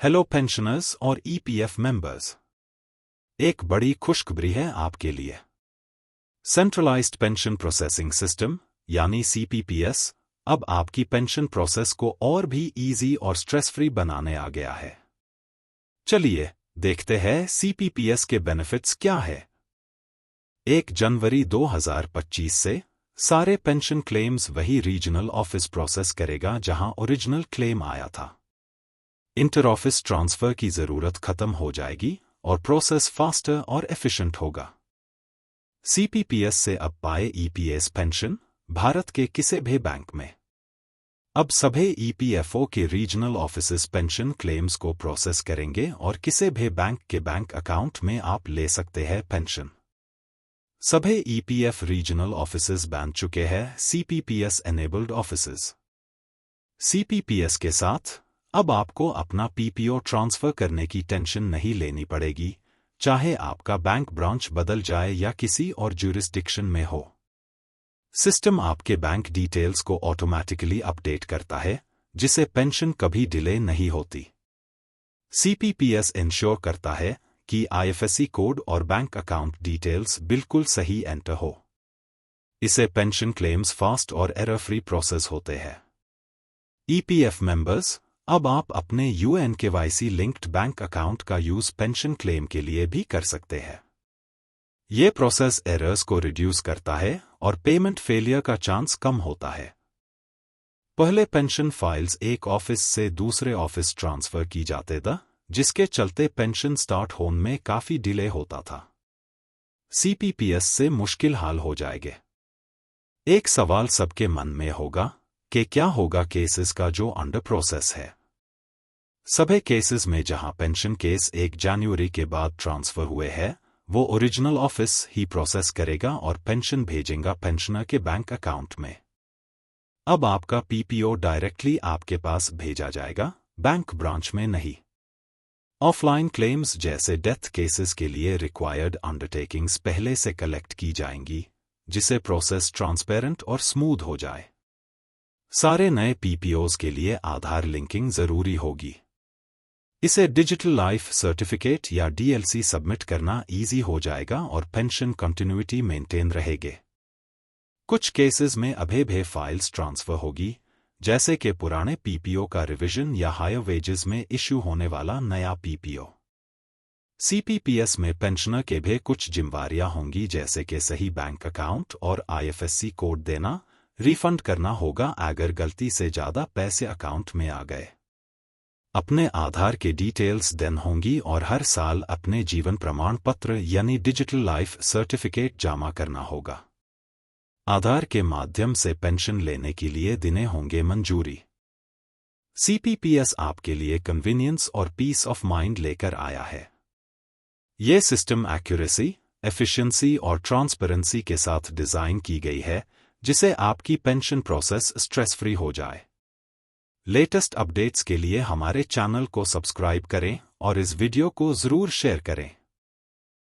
Hello pensioners और EPF members, एक बड़ी खुशखबरी है आपके लिए। सेंट्रलाइज्ड पेंशन प्रोसेसिंग सिस्टम यानी सीपीपीएस अब आपकी पेंशन प्रोसेस को और भी इजी और स्ट्रेस फ्री बनाने आ गया है। चलिए देखते हैं सीपीपीएस के बेनिफिट्स क्या है। 1 जनवरी 2025 से सारे पेंशन क्लेम्स वही रीजनल ऑफिस प्रोसेस करेगा जहां ओरिजिनल क्लेम आया था। इंटर ऑफिस ट्रांसफर की जरूरत खत्म हो जाएगी और प्रोसेस फास्टर और एफिशिएंट होगा। सीपीपीएस से अब पाए ईपीएस पेंशन भारत के किसी भी बैंक में। अब सभी ईपीएफओ के रीजनल ऑफिसेस पेंशन क्लेम्स को प्रोसेस करेंगे और किसी भी बैंक के बैंक अकाउंट में आप ले सकते हैं पेंशन। सभी ईपीएफ रीजनल ऑफिसेस बन चुके हैं सीपीपीएस एनेबल्ड ऑफिसेस। सीपीपीएस के साथ अब आपको अपना पीपीओ ट्रांसफर करने की टेंशन नहीं लेनी पड़ेगी, चाहे आपका बैंक ब्रांच बदल जाए या किसी और ज्यूरिसडिक्शन में हो। सिस्टम आपके बैंक डिटेल्स को ऑटोमैटिकली अपडेट करता है, जिससे पेंशन कभी डिले नहीं होती। सीपीपीएस इंश्योर करता है कि आईएफएससी कोड और बैंक अकाउंट डिटेल्स बिल्कुल सही एंटर हो। इससे पेंशन क्लेम्स फास्ट और एरर फ्री प्रोसेस होते हैं। ईपीएफ मेंबर्स, अब आप अपने यूएनकेवाईसी लिंक्ड बैंक अकाउंट का यूज पेंशन क्लेम के लिए भी कर सकते हैं। ये प्रोसेस एरर्स को रिड्यूस करता है और पेमेंट फेलियर का चांस कम होता है। पहले पेंशन फाइल्स एक ऑफिस से दूसरे ऑफिस ट्रांसफर की जाते थे, जिसके चलते पेंशन स्टार्ट होने में काफी डिले होता था। सीपीपीएस से मुश्किल हाल हो जाएंगे। एक सवाल सबके मन में होगा कि क्या होगा केसेस का जो अंडर प्रोसेस है। सभी केसेस में जहां पेंशन केस 1 जनवरी के बाद ट्रांसफर हुए हैं, वो ओरिजिनल ऑफिस ही प्रोसेस करेगा और पेंशन भेजेगा पेंशनर के बैंक अकाउंट में। अब आपका पीपीओ डायरेक्टली आपके पास भेजा जाएगा, बैंक ब्रांच में नहीं। ऑफलाइन क्लेम्स जैसे डेथ केसेस के लिए रिक्वायर्ड अंडरटेकिंग्स पहले से कलेक्ट की जाएंगी, जिससे प्रोसेस ट्रांसपेरेंट और स्मूथ हो जाए। सारे नए पीपीओज के लिए आधार लिंकिंग जरूरी होगी। इसे डिजिटल लाइफ सर्टिफिकेट या डीएलसी सबमिट करना इजी हो जाएगा और पेंशन कंटिन्यूटी मेंटेन रहेगी। कुछ केसेस में अभी भी फाइल्स ट्रांसफर होगी, जैसे कि पुराने पीपीओ का रिवीजन या हायर वेजेस में इश्यू होने वाला नया पीपीओ। सीपीपीएस में पेंशनर के भी कुछ जिम्मेवारियां होंगी, जैसे कि सही बैंक अकाउंट और आईएफएससी कोड देना, रिफंड करना होगा अगर गलती से ज्यादा पैसे अकाउंट में आ गए। अपने आधार के डिटेल्स देन होंगी और हर साल अपने जीवन प्रमाण पत्र यानी डिजिटल लाइफ सर्टिफिकेट जमा करना होगा। आधार के माध्यम से पेंशन लेने के लिए देने होंगे मंजूरी। सीपीपीएस आपके लिए कन्वीनियंस और पीस ऑफ माइंड लेकर आया है। ये सिस्टम एक्यूरेसी, एफिशिएंसी और ट्रांसपेरेंसी के साथ डिजाइन की गई है, जिससे आपकी पेंशन प्रोसेस स्ट्रेस फ्री हो जाए। लेटेस्ट अपडेट्स के लिए हमारे चैनल को सब्सक्राइब करें और इस वीडियो को जरूर शेयर करें।